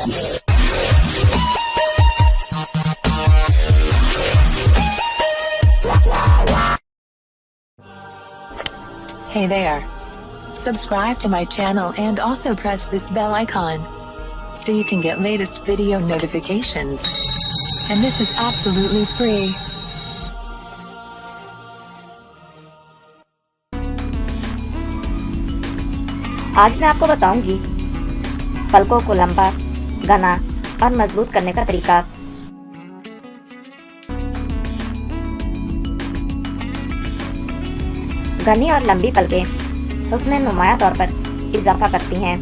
Hey there. Subscribe to my channel and also press this bell icon so you can get latest video notifications. And this is absolutely free. आज मैं आपको बताऊंगी पलकों को लंबा, घना और मजबूत करने का तरीका। घनी और लंबी पलकें हुस्न नुमाया तौर पर इजाफा करती हैं।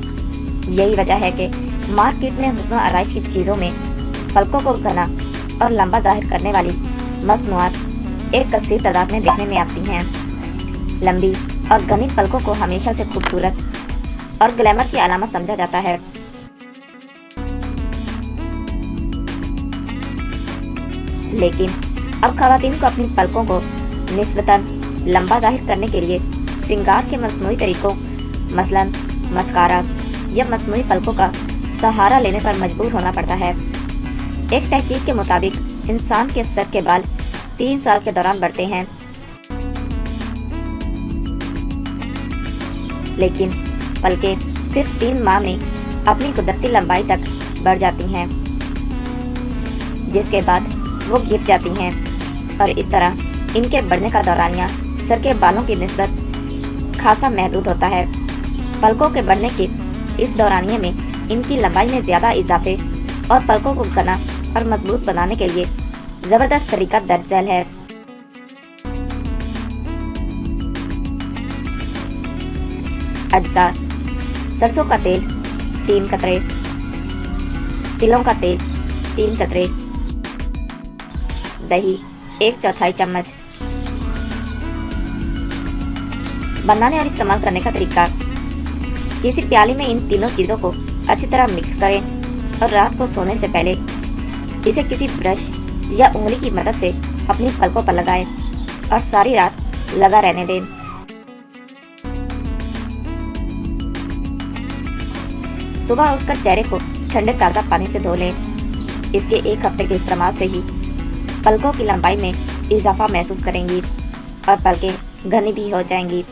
यही वजह है कि मार्केट में हुस्न आराइश की चीज़ों में पलकों को घना और लंबा जाहिर करने वाली मसनूआत एक कसीर तादाद में देखने में आती हैं। लंबी और घनी पलकों को हमेशा से खूबसूरत और ग्लैमर की अलामत समझा जाता है। लेकिन अब खवातीन को अपनी पलकों को निस्बतन लंबा जाहिर करने के लिए श्रृंगार के मसनूई तरीकों मसलन मस्कारा या मसनूई पलकों का सहारा लेने पर मजबूर होना पड़ता है। एक तहकीक के मुताबिक इंसान के सर के बाल 3 साल के दौरान बढ़ते हैं, लेकिन पलकें सिर्फ 3 माह में अपनी कुदरती लंबाई तक बढ़ जाती हैं, जिसके बाद वो गिर जाती हैं और इस तरह इनके बढ़ने का दौरानिया सर के बालों की निस्बत खासा महदूद होता है। पलकों के बढ़ने के इस दौरानिये में इनकी लंबाई में ज़्यादा इजाफे और पलकों को घना और मजबूत बनाने के लिए ज़बरदस्त तरीका दर्ज झैल है। अज्जा: सरसों का तेल 3 कतरे, तिलों का तेल 3 कतरे, दही 1/4 चम्मच। बनाने और इस्तेमाल करने का तरीका: किसी प्याली में इन तीनों चीज़ों को अच्छी तरह मिक्स करें और रात को सोने से पहले इसे किसी ब्रश या उंगली की मदद से अपनी पलकों पर लगाएं और सारी रात लगा रहने दें। सुबह उठकर चेहरे को ठंडे ताज़ा पानी से धो लें। इसके 1 हफ्ते के इस्तेमाल से ही पलकों की लंबाई में इजाफा महसूस करेंगी और पलकें घनी भी हो जाएंगी।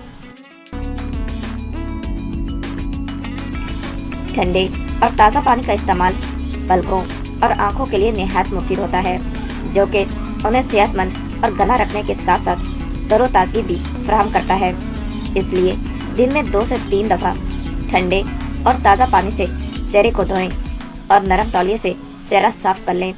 ठंडे और ताज़ा पानी का इस्तेमाल पलकों और आँखों के लिए निहायत मुफीद होता है, जो कि उन्हें सेहतमंद और घना रखने के साथ साथ तरोताज़गी भी फराहम करता है। इसलिए दिन में 2 से 3 दफ़ा ठंडे और ताज़ा पानी से चेहरे को धोएं और नरम तौलिए से चेहरा साफ कर लें।